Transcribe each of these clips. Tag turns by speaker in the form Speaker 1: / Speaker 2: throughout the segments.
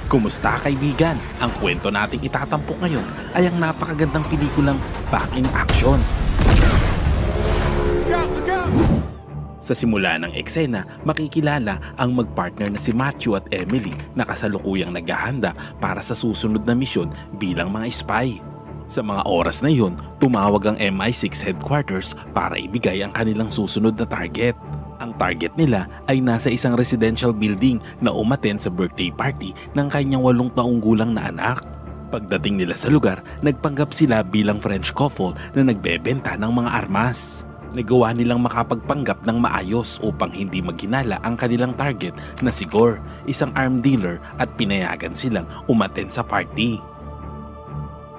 Speaker 1: Kumusta kaibigan? Ang kwento nating itatampok ngayon ay ang napakagandang pelikulang Back in Action. Sa simula ng eksena, makikilala ang magpartner na si Matthew at Emily na kasalukuyang naghahanda para sa susunod na misyon bilang mga spy. Sa mga oras na yun, tumawag ang MI6 headquarters para ibigay ang kanilang susunod na target. Ang target nila ay nasa isang residential building na umattend sa birthday party ng kanyang 8 taong gulang na anak. Pagdating nila sa lugar, nagpanggap sila bilang French couple na nagbebenta ng mga armas. Nagawa nilang makapagpanggap ng maayos upang hindi maghinala ang kanilang target na si Gore, isang arm dealer, at pinayagan silang umattend sa party.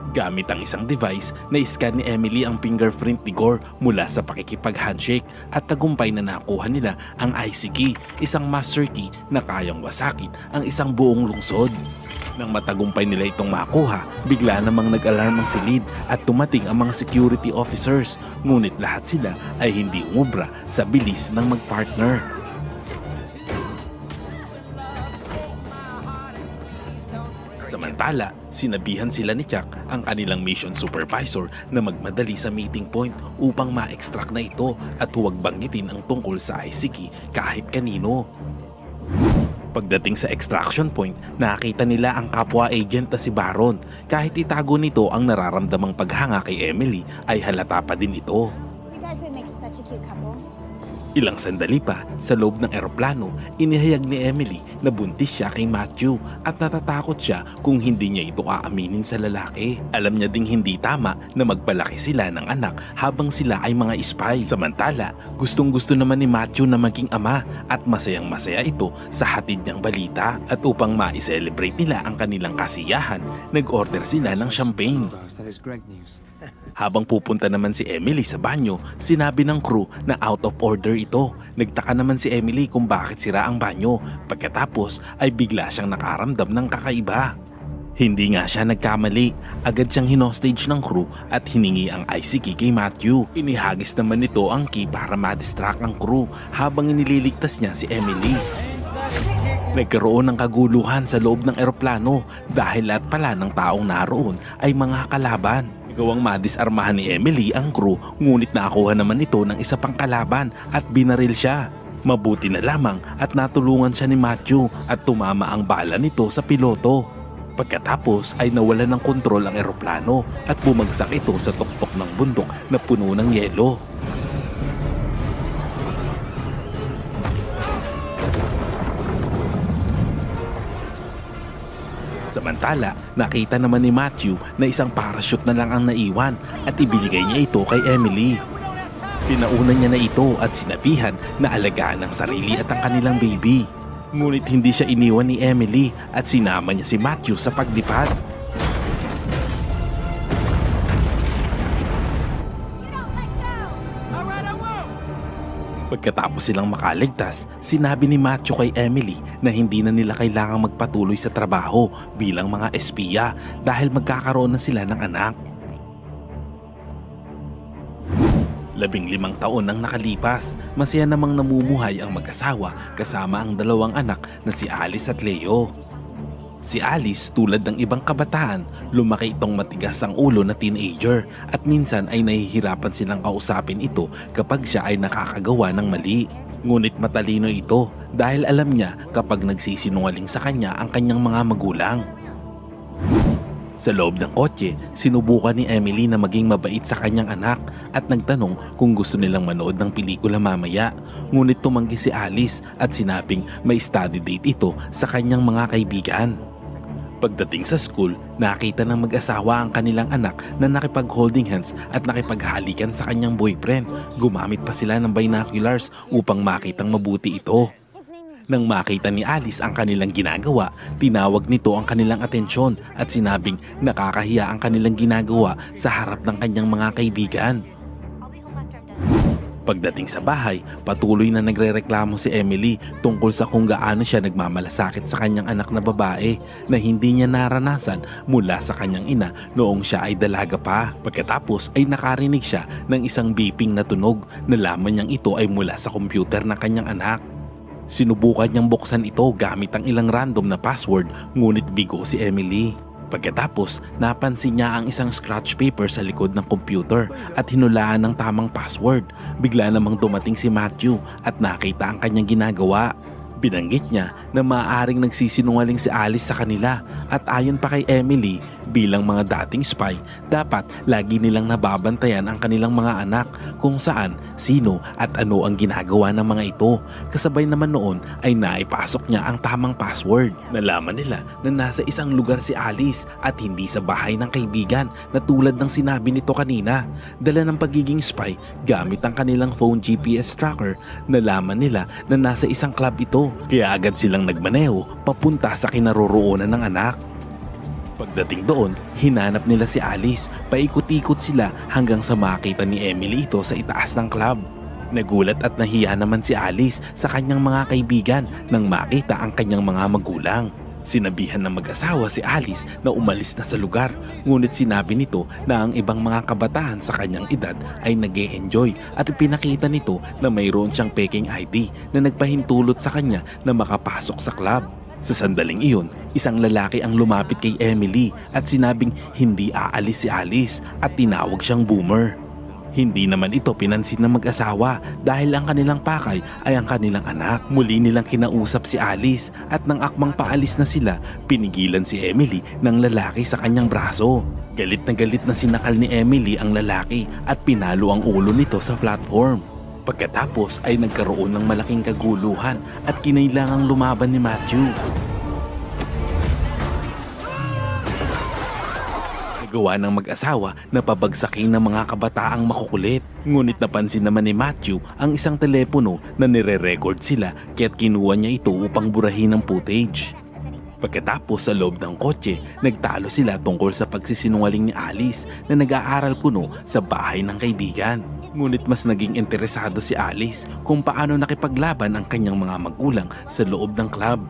Speaker 1: Gamit ang isang device, na-scan ni Emily ang fingerprint ni Gore mula sa pakikipag-handshake at tagumpay na nakuha nila ang IC key, isang master key na kayang wasakin ang isang buong lungsod. Nang matagumpay nila itong makuha, bigla namang nag-alarm ang silid at tumating ang mga security officers, ngunit lahat sila ay hindi umubra sa bilis ng magpartner. Samantala, sinabihan sila ni Chuck, ang kanilang mission supervisor, na magmadali sa meeting point upang ma-extract na ito at huwag banggitin ang tungkol sa IC key kahit kanino. Pagdating sa extraction point, nakita nila ang kapwa agent na si Baron. Kahit itago nito ang nararamdamang paghanga kay Emily, ay halata pa din ito.
Speaker 2: You guys would make such a cute couple.
Speaker 1: Ilang sandali pa, sa loob ng eroplano, inihayag ni Emily na buntis siya kay Matthew at natatakot siya kung hindi niya ito aaminin sa lalaki. Alam niya ding hindi tama na magpalaki sila ng anak habang sila ay mga spy. Samantala, gustong-gusto naman ni Matthew na maging ama at masayang-masaya ito sa hatid niyang balita. At upang ma-celebrate nila ang kanilang kasiyahan, nag-order sila ng champagne.
Speaker 3: That is great news.
Speaker 1: Habang pupunta naman si Emily sa banyo, sinabi ng crew na out of order ito. Nagtaka naman si Emily kung bakit sira ang banyo. Pagkatapos ay bigla siyang nakaramdam ng kakaiba. Hindi nga siya nagkamali. Agad siyang hinostage ng crew at hiningi ang IC key kay Matthew. Inihagis naman nito ang key para ma-distract ang crew habang inililigtas niya si Emily. Nagkaroon ng kaguluhan sa loob ng eroplano dahil lahat pala ng taong naroon ay mga kalaban. Gawang madisarmahan ni Emily ang crew, ngunit nakuha naman ito ng isa pang kalaban at binaril siya. Mabuti na lamang at natulungan siya ni Matthew at tumama ang bala nito sa piloto. Pagkatapos ay nawalan ng kontrol ang eroplano at bumagsak ito sa tuktok ng bundok na puno ng yelo. Samantala, nakita naman ni Matthew na isang parachute na lang ang naiwan at ibinigay niya ito kay Emily. Pinauna niya na ito at sinabihan na alagaan ang sarili at ang kanilang baby. Ngunit hindi siya iniwan ni Emily at sinama niya si Matthew sa paglipad. Pagkatapos silang makaligtas, sinabi ni Matthew kay Emily na hindi na nila kailangang magpatuloy sa trabaho bilang mga espiya dahil magkakaroon na sila ng anak. 15 taon nang nakalipas, masaya namang namumuhay ang mag-asawa kasama ang 2 anak na si Alice at Leo. Si Alice, tulad ng ibang kabataan, lumaki itong matigas ang ulo na teenager at minsan ay nahihirapan silang kausapin ito kapag siya ay nakakagawa ng mali. Ngunit matalino ito dahil alam niya kapag nagsisinungaling sa kanya ang kanyang mga magulang. Sa loob ng kotse, sinubukan ni Emily na maging mabait sa kanyang anak at nagtanong kung gusto nilang manood ng pelikula mamaya. Ngunit tumanggi si Alice at sinabing may study date ito sa kanyang mga kaibigan. Pagdating sa school, nakita ng mag-asawa ang kanilang anak na nakipag-holding hands at nakipaghalikan sa kanyang boyfriend. Gumamit pa sila ng binoculars upang makitang mabuti ito. Nang makita ni Alice ang kanilang ginagawa, tinawag nito ang kanilang atensyon at sinabing nakakahiya ang kanilang ginagawa sa harap ng kanyang mga kaibigan. Pagdating sa bahay, patuloy na nagrereklamo si Emily tungkol sa kung gaano siya nagmamalasakit sa kanyang anak na babae na hindi niya naranasan mula sa kanyang ina noong siya ay dalaga pa. Pagkatapos ay nakarinig siya ng isang beeping na tunog. Nalaman niyang ito ay mula sa computer ng kanyang anak. Sinubukan niyang buksan ito gamit ang ilang random na password ngunit bigo si Emily. Pagkatapos, napansin niya ang isang scratch paper sa likod ng computer at hinulaan ng tamang password. Bigla namang dumating si Matthew at nakita ang kanyang ginagawa. Binanggit niya na maaaring nagsisinungaling si Alice sa kanila at ayon pa kay Emily, bilang mga dating spy, dapat lagi nilang nababantayan ang kanilang mga anak kung saan, sino at ano ang ginagawa ng mga ito. Kasabay naman noon ay naipasok niya ang tamang password. Nalaman nila na nasa isang lugar si Alice at hindi sa bahay ng kaibigan na tulad ng sinabi nito kanina. Dala ng pagiging spy gamit ang kanilang phone GPS tracker, nalaman nila na nasa isang club ito. Kaya agad silang nagmaneho papunta sa kinaroroonan ng anak. Pagdating doon, hinanap nila si Alice. Paikot-ikot sila hanggang sa makita ni Emily ito sa itaas ng club. Nagulat at nahiya naman si Alice sa kanyang mga kaibigan nang makita ang kanyang mga magulang. Sinabihan ng mag-asawa si Alice na umalis na sa lugar, ngunit sinabi nito na ang ibang mga kabataan sa kanyang edad ay nag-e-enjoy at pinakita nito na mayroon siyang peking ID na nagpahintulot sa kanya na makapasok sa club. Sa sandaling iyon, isang lalaki ang lumapit kay Emily at sinabing hindi aalis si Alice at tinawag siyang boomer. Hindi naman ito pinansin ng mag-asawa dahil ang kanilang pakay ay ang kanilang anak. Muli nilang kinausap si Alice at nang akmang paalis na sila, pinigilan si Emily ng lalaki sa kanyang braso. Galit na sinakal ni Emily ang lalaki at pinalo ang ulo nito sa platform. Pagkatapos ay nagkaroon ng malaking kaguluhan at kinailangang lumaban ni Matthew. Gawa ng mag-asawa na pabagsakin ng mga kabataang makukulit. Ngunit napansin naman ni Matthew ang isang telepono na nire-record sila kaya't kinuha niya ito upang burahin ang footage. Pagkatapos sa loob ng kotse, nagtalo sila tungkol sa pagsisinungaling ni Alice na nag-aaral kuno sa bahay ng kaibigan. Ngunit mas naging interesado si Alice kung paano nakipaglaban ang kanyang mga magulang sa loob ng club.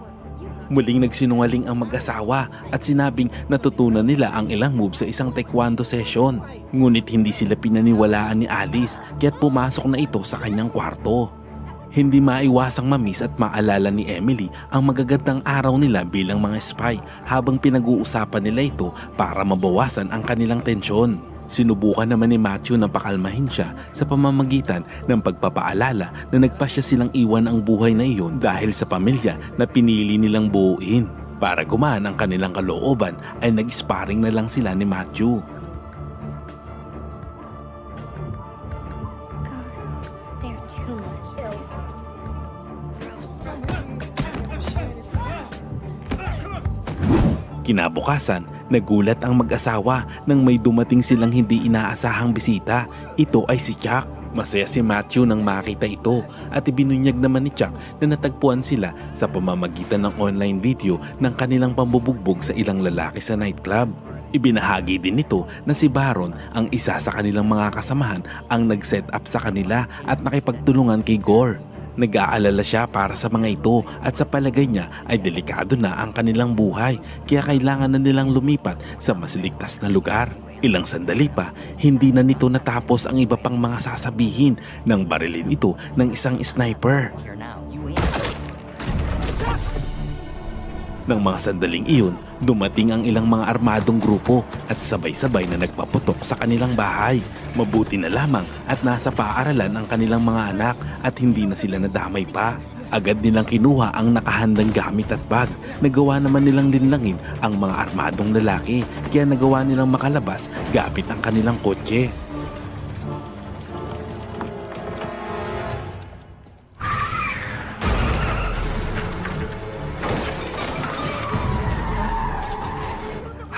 Speaker 1: Muling nagsinungaling ang mag-asawa at sinabing natutunan nila ang ilang moves sa isang taekwondo session. Ngunit hindi sila pinaniwalaan ni Alice kaya't pumasok na ito sa kanyang kwarto. Hindi maiwasang mamiss at maalala ni Emily ang magagandang araw nila bilang mga spy habang pinag-uusapan nila ito para mabawasan ang kanilang tensyon. Sinubukan naman ni Matthew na pakalmahin siya sa pamamagitan ng pagpapaalala na nagpasya silang iwan ang buhay na iyon dahil sa pamilya na pinili nilang buuin. Para gumaan ang kanilang kalooban ay nag-sparring na lang sila ni Matthew.
Speaker 2: God, they're too much.
Speaker 1: Kinabukasan, nagulat ang mag-asawa nang may dumating silang hindi inaasahang bisita. Ito ay si Chuck. Masaya si Matthew nang makita ito at ibinunyag naman ni Chuck na natagpuan sila sa pamamagitan ng online video ng kanilang pambubugbog sa ilang lalaki sa nightclub. Ibinahagi din nito na si Baron, ang isa sa kanilang mga kasamahan, ang nag-set up sa kanila at nakipagtulungan kay Gore. Nag-aalala siya para sa mga ito at sa palagay niya ay delikado na ang kanilang buhay kaya kailangan na nilang lumipat sa mas ligtas na lugar. Ilang sandali pa, hindi na nito natapos ang iba pang mga sasabihin nang barilin ito ng isang sniper. Nang mga sandaling iyon, dumating ang ilang mga armadong grupo at sabay-sabay na nagpaputok sa kanilang bahay. Mabuti na lamang at nasa paaralan ang kanilang mga anak at hindi na sila nadamay pa. Agad nilang kinuha ang nakahandang gamit at bag. Nagawa naman nilang linlangin ang mga armadong lalaki kaya nagawa nilang makalabas gamit ang kanilang kotse.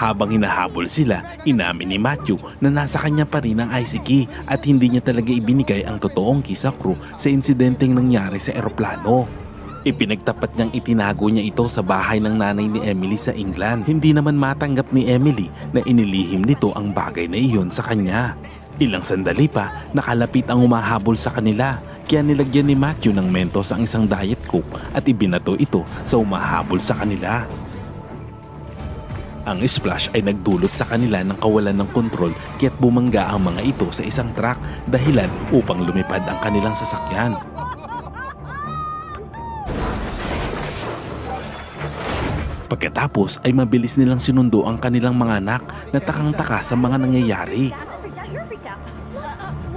Speaker 1: Habang hinahabol sila, inamin ni Matthew na nasa kanya pa rin ang IC key at hindi niya talaga ibinigay ang totoong key sa crew sa insidenteng nangyari sa eroplano. Ipinagtapat niyang itinago niya ito sa bahay ng nanay ni Emily sa England. Hindi naman matanggap ni Emily na inilihim nito ang bagay na iyon sa kanya. Ilang sandali pa, nakalapit ang humahabol sa kanila. Kaya nilagyan ni Matthew ng Mentos ang isang Diet Coke at ibinato ito sa humahabol sa kanila. Ang splash ay nagdulot sa kanila ng kawalan ng kontrol kaya't bumangga ang mga ito sa isang truck dahilan upang lumipad ang kanilang sasakyan. Pagkatapos ay mabilis nilang sinundo ang kanilang mga anak na takang-taka sa mga nangyayari.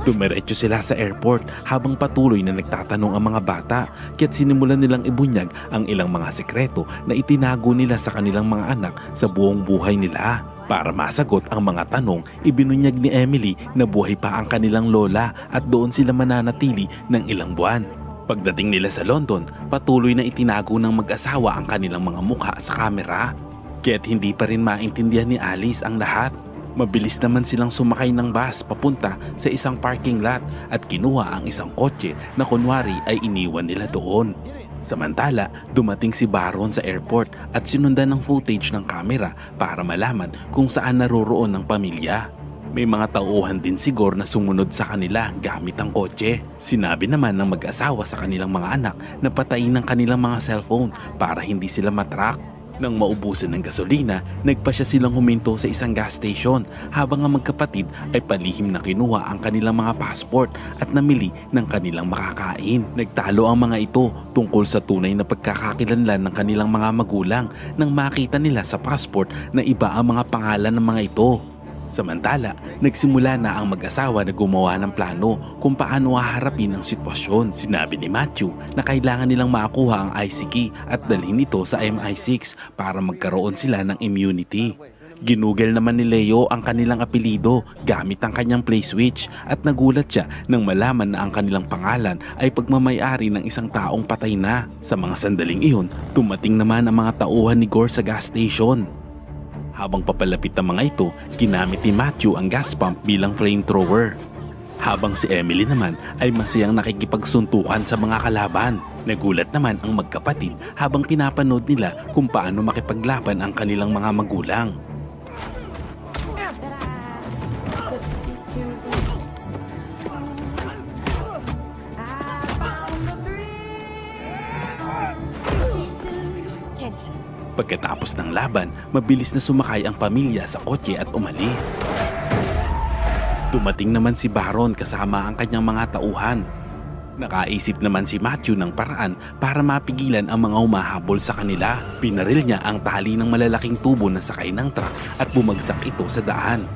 Speaker 1: Dumiretso sila sa airport habang patuloy na nagtatanong ang mga bata, kaya't sinimulan nilang ibunyag ang ilang mga sekreto na itinago nila sa kanilang mga anak sa buong buhay nila. Para masagot ang mga tanong, ibinunyag ni Emily na buhay pa ang kanilang lola at doon sila mananatili ng ilang buwan. Pagdating nila sa London, patuloy na itinago ng mag-asawa ang kanilang mga mukha sa kamera. Kaya't hindi pa rin maintindihan ni Alice ang lahat. Mabilis naman silang sumakay ng bus papunta sa isang parking lot at kinuha ang isang kotse na kunwari ay iniwan nila doon. Samantala, dumating si Baron sa airport at sinundan ng footage ng kamera para malaman kung saan naroroon ng pamilya. May mga tauhan din siguro na sumunod sa kanila gamit ang kotse. Sinabi naman ng mag-asawa sa kanilang mga anak na patayin ang kanilang mga cellphone para hindi sila matrack. Nang maubusan ng gasolina, nagpa siya silang huminto sa isang gas station habang ang magkapatid ay palihim na kinuha ang kanilang mga passport at namili ng kanilang makakain. Nagtalo ang mga ito tungkol sa tunay na pagkakakilanlan ng kanilang mga magulang nang makita nila sa passport na iba ang mga pangalan ng mga ito. Samantala, nagsimula na ang mag-asawa na gumawa ng plano kung paano haharapin ang sitwasyon. Sinabi ni Matthew na kailangan nilang makuha ang IC key at dalhin ito sa MI6 para magkaroon sila ng immunity. Ginugel naman ni Leo ang kanilang apelido gamit ang kanyang play switch at nagulat siya nang malaman na ang kanilang pangalan ay pagmamayari ng isang taong patay na. Sa mga sandaling iyon, dumating naman ang mga tauhan ni Gore sa gas station. Habang papalapit ang mga ito, ginamit ni Matthew ang gas pump bilang flamethrower. Habang si Emily naman ay masayang nakikipagsuntukan sa mga kalaban. Nagulat naman ang magkapatid habang pinapanood nila kung paano makipaglaban ang kanilang mga magulang. Pagkatapos ng laban, mabilis na sumakay ang pamilya sa kotse at umalis. Dumating naman si Baron kasama ang kanyang mga tauhan. Nakaisip naman si Matthew ng paraan para mapigilan ang mga humahabol sa kanila. Pinaril niya ang tali ng malalaking tubo na sakay ng truck at bumagsak ito sa daan.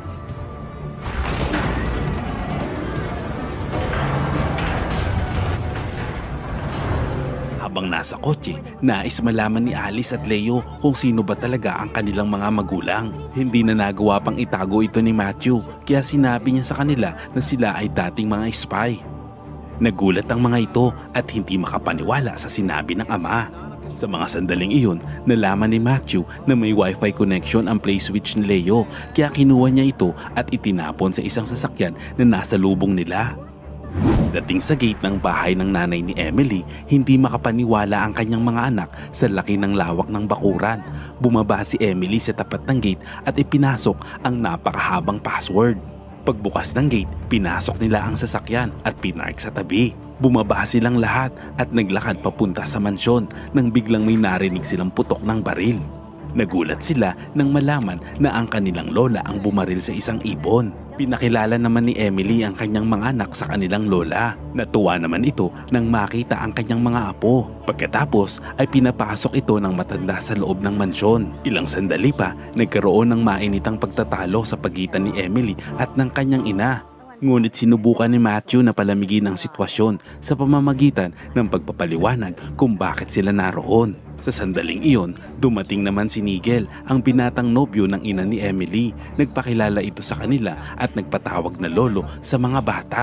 Speaker 1: Habang nasa kotse, nais malaman ni Alice at Leo kung sino ba talaga ang kanilang mga magulang. Hindi na nagawa pang itago ito ni Matthew, kaya sinabi niya sa kanila na sila ay dating mga spy. Nagulat ang mga ito at hindi makapaniwala sa sinabi ng ama. Sa mga sandaling iyon, nalaman ni Matthew na may wifi connection ang play switch ni Leo, kaya kinuha niya ito at itinapon sa isang sasakyan na nasa lubong nila. Dating sa gate ng bahay ng nanay ni Emily, hindi makapaniwala ang kanyang mga anak sa laki ng lawak ng bakuran. Bumaba si Emily sa tapat ng gate at ipinasok ang napakahabang password. Pagbukas ng gate, pinasok nila ang sasakyan at pinark sa tabi. Bumaba silang lahat at naglakad papunta sa mansyon nang biglang may narinig silang putok ng baril. Nagulat sila nang malaman na ang kanilang lola ang bumaril sa isang ibon. Pinakilala naman ni Emily ang kanyang mga anak sa kanilang lola. Natuwa naman ito nang makita ang kanyang mga apo. Pagkatapos ay pinapasok ito ng matanda sa loob ng mansyon. Ilang sandali pa, nagkaroon ng mainitang pagtatalo sa pagitan ni Emily at ng kanyang ina. Ngunit sinubukan ni Matthew na palamigin ang sitwasyon sa pamamagitan ng pagpapaliwanag kung bakit sila naroon. Sa sandaling iyon, dumating naman si Nigel, ang binatang nobyo ng ina ni Emily. Nagpakilala ito sa kanila at nagpatawag na lolo sa mga bata.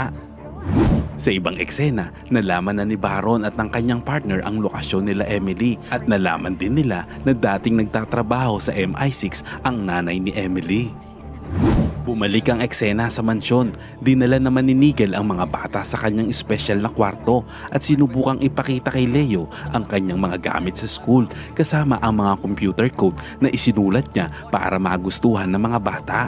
Speaker 1: Sa ibang eksena, nalaman na ni Baron at ng kanyang partner ang lokasyon nila Emily at nalaman din nila na dating nagtatrabaho sa MI6 ang nanay ni Emily. Bumalik ang eksena sa mansyon. Dinala naman ni Nigel ang mga bata sa kanyang espesyal na kwarto at sinubukang ipakita kay Leo ang kanyang mga gamit sa school kasama ang mga computer code na isinulat niya para magustuhan ng mga bata.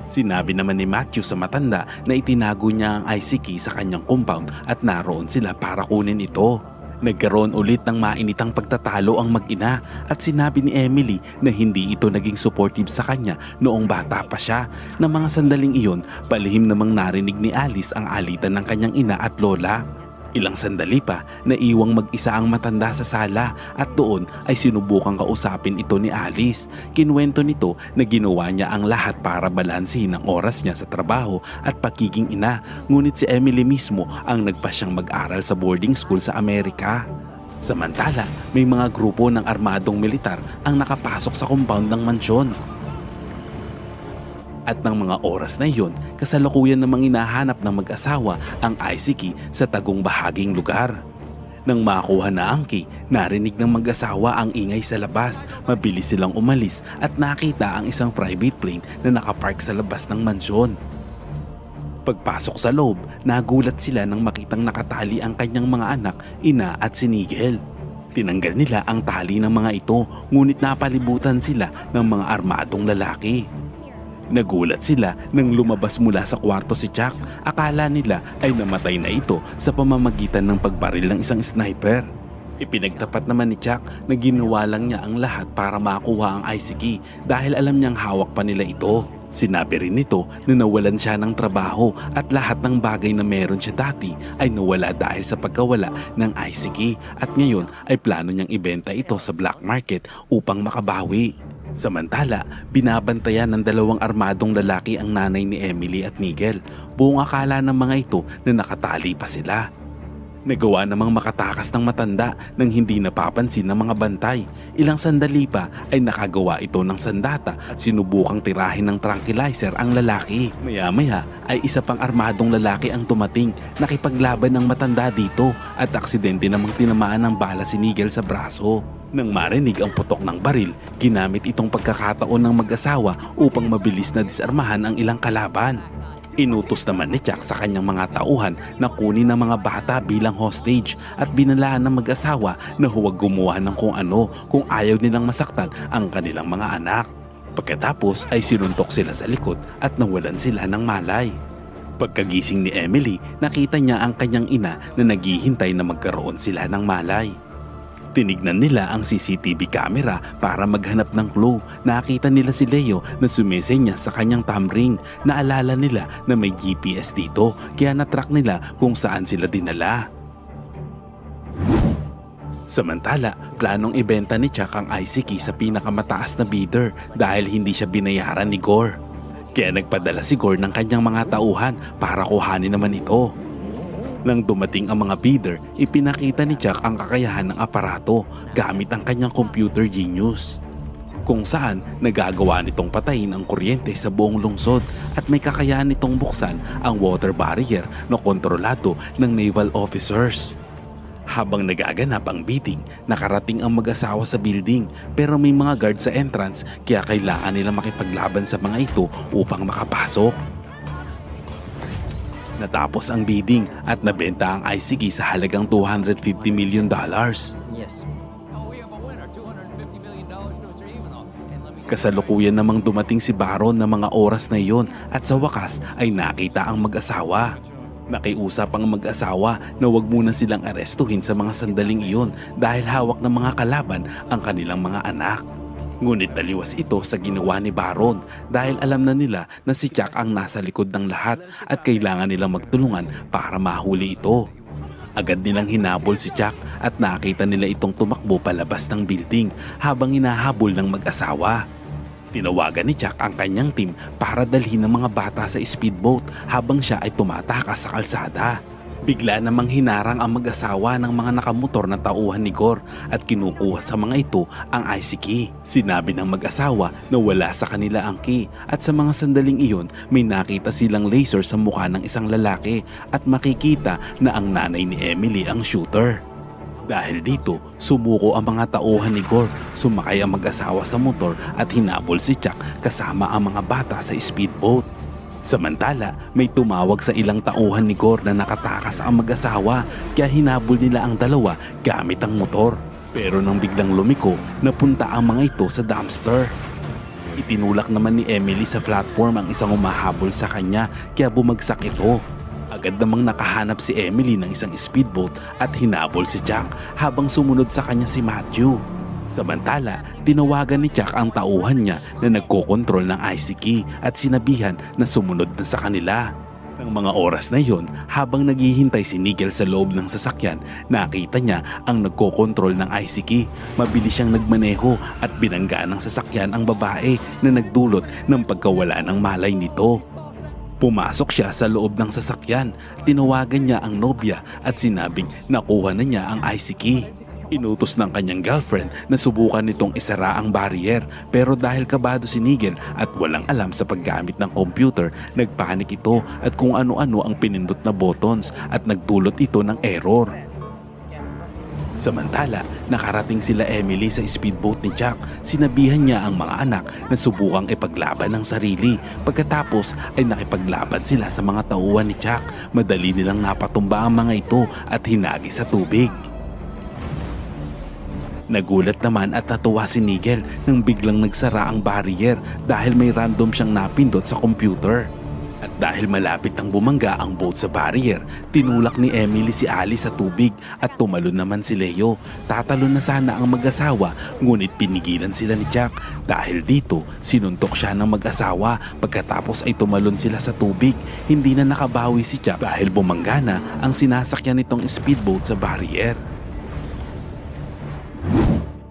Speaker 1: Sinabi naman ni Matthew sa matanda na itinago niya ang IC key sa kanyang compound at naroon sila para kunin ito. Nagkaroon ulit ng mainitang pagtatalo ang mag-ina at sinabi ni Emily na hindi ito naging supportive sa kanya noong bata pa siya. Na mga sandaling iyon, palihim namang narinig ni Alice ang alitan ng kanyang ina at lola. Ilang sandali pa, naiwang mag-isa ang matanda sa sala at doon ay sinubukang kausapin ito ni Alice. Kinuwento nito na ginawa niya ang lahat para balansehin ang oras niya sa trabaho at pagiging ina, ngunit si Emily mismo ang nagpa siyang mag-aral sa boarding school sa Amerika. Samantala, may mga grupo ng armadong militar ang nakapasok sa compound ng mansyon. At ng mga oras na iyon, kasalukuyan namang hinahanap ng mag-asawa ang ICK sa tagong bahaging lugar. Nang makuha na ang key, narinig ng mag-asawa ang ingay sa labas. Mabilis silang umalis at nakita ang isang private plane na nakapark sa labas ng mansyon. Pagpasok sa loob, nagulat sila nang makitang nakatali ang kanyang mga anak, ina at si Nigel. Tinanggal nila ang tali ng mga ito, ngunit napalibutan sila ng mga armadong lalaki. Nagulat sila nang lumabas mula sa kwarto si Chuck. Akala nila ay namatay na ito sa pamamagitan ng pagbaril ng isang sniper. Ipinagtapat naman ni Chuck na ginawa lang niya ang lahat para makuha ang ICK dahil alam niyang hawak pa nila ito. Sinabi rin nito na nawalan siya ng trabaho at lahat ng bagay na meron siya dati ay nawala dahil sa pagkawala ng ICK at ngayon ay plano niyang ibenta ito sa black market upang makabawi. Samantala, binabantayan ng dalawang armadong lalaki ang nanay ni Emily at Nigel. Buong akala ng mga ito na nakatali pa sila. Nagawa namang makatakas ng matanda nang hindi napapansin ng mga bantay. Ilang sandali pa ay nakagawa ito ng sandata at sinubukang tirahin ng tranquilizer ang lalaki. Maya-maya ay isa pang armadong lalaki ang tumating. Nakipaglaban ng matanda dito at aksidente namang tinamaan ng bala si Nigel sa braso. Nang marinig ang putok ng baril, ginamit itong pagkakataon ng mag-asawa upang mabilis na disarmahan ang ilang kalaban. Inutos naman ni Chuck sa kanyang mga tauhan na kunin ang mga bata bilang hostage at binalaan ng mag-asawa na huwag gumawa ng kung ano kung ayaw nilang masaktan ang kanilang mga anak. Pagkatapos ay sinuntok sila sa likod at nawalan sila ng malay. Pagkagising ni Emily, nakita niya ang kanyang ina na naghihintay na magkaroon sila ng malay. Tinignan nila ang CCTV camera para maghanap ng clue. Nakita nila si Leo na sumisenya sa kanyang thumb ring. Naalala nila na may GPS dito kaya natrack nila kung saan sila dinala. Samantala, planong ibenta ni Chuck ang ICK sa pinakamataas na bidder dahil hindi siya binayaran ni Gore. Kaya nagpadala si Gore ng kanyang mga tauhan para kuhanin naman ito. Nang dumating ang mga bidder, ipinakita ni Chuck ang kakayahan ng aparato gamit ang kanyang computer genius. Kung saan nagagawa nitong patayin ang kuryente sa buong lungsod at may kakayahan nitong buksan ang water barrier na kontrolado ng naval officers. Habang nagaganap ang bidding, nakarating ang mag-asawa sa building pero may mga guard sa entrance kaya kailangan nila makipaglaban sa mga ito upang makapasok. Natapos ang bidding at nabenta ang ICK sa halagang $250 million.
Speaker 3: Yes.
Speaker 1: Kasalukuyan namang dumating si Baron ng mga oras na iyon at sa wakas ay nakita ang mag-asawa. Nakiusap ang mag-asawa na wag muna silang arestuhin sa mga sandaling iyon dahil hawak ng mga kalaban ang kanilang mga anak. Ngunit taliwas ito sa ginawa ni Baron dahil alam na nila na si Chuck ang nasa likod ng lahat at kailangan nilang magtulungan para mahuli ito. Agad nilang hinabol si Chuck at nakita nila itong tumakbo palabas ng building habang hinahabol ng mag-asawa. Tinawagan ni Chuck ang kanyang team para dalhin ang mga bata sa speedboat habang siya ay tumatakas sa kalsada. Bigla namang hinarang ang mag-asawa ng mga nakamotor na tauhan ni Gore at kinukuha sa mga ito ang ICK. Sinabi ng mag-asawa na wala sa kanila ang key at sa mga sandaling iyon may nakita silang laser sa mukha ng isang lalaki at makikita na ang nanay ni Emily ang shooter. Dahil dito, sumuko ang mga tauhan ni Gore, sumakay ang mag-asawa sa motor at hinabol si Chuck kasama ang mga bata sa speedboat. Samantala, may tumawag sa ilang tauhan ni Gore na nakatakas ang mag-asawa kaya hinabol nila ang dalawa gamit ang motor. Pero nang biglang lumiko, napunta ang mga ito sa dumpster. Itinulak naman ni Emily sa platform ang isang umahabol sa kanya kaya bumagsak ito. Agad namang nakahanap si Emily ng isang speedboat at hinabol si Chuck habang sumunod sa kanya si Matthew. Samantala, tinawagan ni Chuck ang tauhan niya na nagkokontrol ng ICK at sinabihan na sumunod na sa kanila. Ng mga oras na yon, habang naghihintay si Nigel sa loob ng sasakyan, nakita niya ang nagkokontrol ng ICK. Mabilis siyang nagmaneho at binangga ng sasakyan ang babae na nagdulot ng pagkawala ng malay nito. Pumasok siya sa loob ng sasakyan, tinawagan niya ang nobya at sinabing nakuha na niya ang ICK. Inutos ng kanyang girlfriend na subukan nitong isara ang barrier, pero dahil kabado si Nigel at walang alam sa paggamit ng computer, nagpanik ito at kung ano-ano ang pinindot na buttons at nagdulot ito ng error. Samantala, nakarating sila Emily sa speedboat ni Jack. Sinabihan niya ang mga anak na subukang ipaglaban ng sarili. Pagkatapos ay nakipaglaban sila sa mga tauhan ni Jack. Madali nilang napatumba ang mga ito at hinagi sa tubig. Nagulat naman at natuwa si Nigel nang biglang nagsara ang barrier dahil may random siyang napindot sa computer. At dahil malapit ang bumangga ang boat sa barrier, tinulak ni Emily si Alice sa tubig at tumalon naman si Leo. Tatalon na sana ang mag-asawa, ngunit pinigilan sila ni Jack. Dahil dito, sinuntok siya ng mag-asawa pagkatapos ay tumalon sila sa tubig. Hindi na nakabawi si Jack dahil bumangga na ang sinasakyan nitong speedboat sa barrier.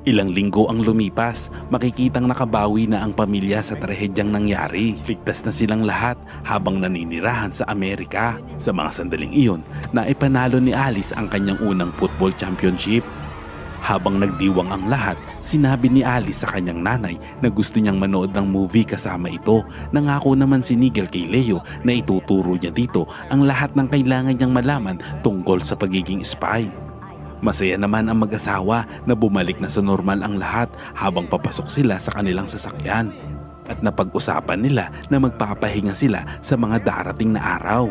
Speaker 1: Ilang linggo ang lumipas, makikitang nakabawi na ang pamilya sa trahedyang nangyari. Ligtas na silang lahat habang naninirahan sa Amerika. Sa mga sandaling iyon, naipanalo ni Alice ang kanyang unang football championship. Habang nagdiwang ang lahat, sinabi ni Alice sa kanyang nanay na gusto niyang manood ng movie kasama ito. Nangako naman si Nigel kay Leo na ituturo niya dito ang lahat ng kailangan niyang malaman tungkol sa pagiging spy. Masaya naman ang mag-asawa na bumalik na sa normal ang lahat habang papasok sila sa kanilang sasakyan. At napag-usapan nila na magpapahinga sila sa mga darating na araw.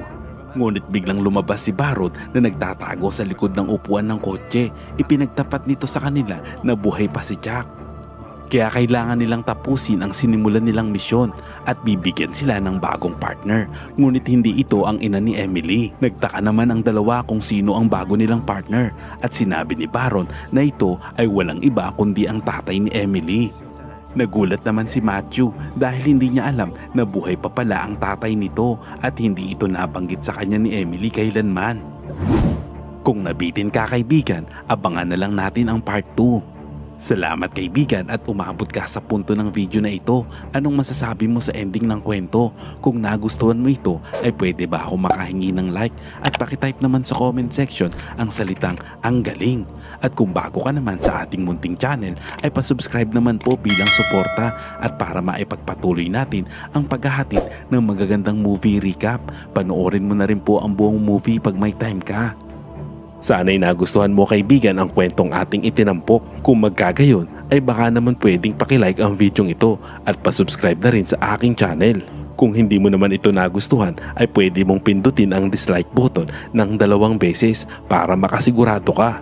Speaker 1: Ngunit biglang lumabas si Barrod na nagtatago sa likod ng upuan ng kotse. Ipinagtapat nito sa kanila na buhay pa si Jack. Kaya kailangan nilang tapusin ang sinimulan nilang misyon at bibigyan sila ng bagong partner. Ngunit hindi ito ang ina ni Emily. Nagtaka naman ang dalawa kung sino ang bago nilang partner at sinabi ni Baron na ito ay walang iba kundi ang tatay ni Emily. Nagulat naman si Matthew dahil hindi niya alam na buhay pa pala ang tatay nito at hindi ito nabanggit sa kanya ni Emily kailanman. Kung nabitin ka kaibigan, abangan na lang natin ang part 2. Salamat kaibigan at umabot ka sa punto ng video na ito. Anong masasabi mo sa ending ng kwento? Kung nagustuhan mo ito, ay pwede ba ako makahingi ng like? At pakitype naman sa comment section ang salitang ang galing. At kung bago ka naman sa ating munting channel, ay pasubscribe naman po bilang suporta at para maipagpatuloy natin ang paghahatid ng magagandang movie recap. Panoorin mo na rin po ang buong movie pag may time ka. Sana'y nagustuhan mo kaibigan ang kwentong ating itinampok. Kung magkagayon ay baka naman pwedeng pakilike ang videong ito at pasubscribe na rin sa aking channel. Kung hindi mo naman ito nagustuhan ay pwede mong pindutin ang dislike button ng 2 beses para makasigurado ka.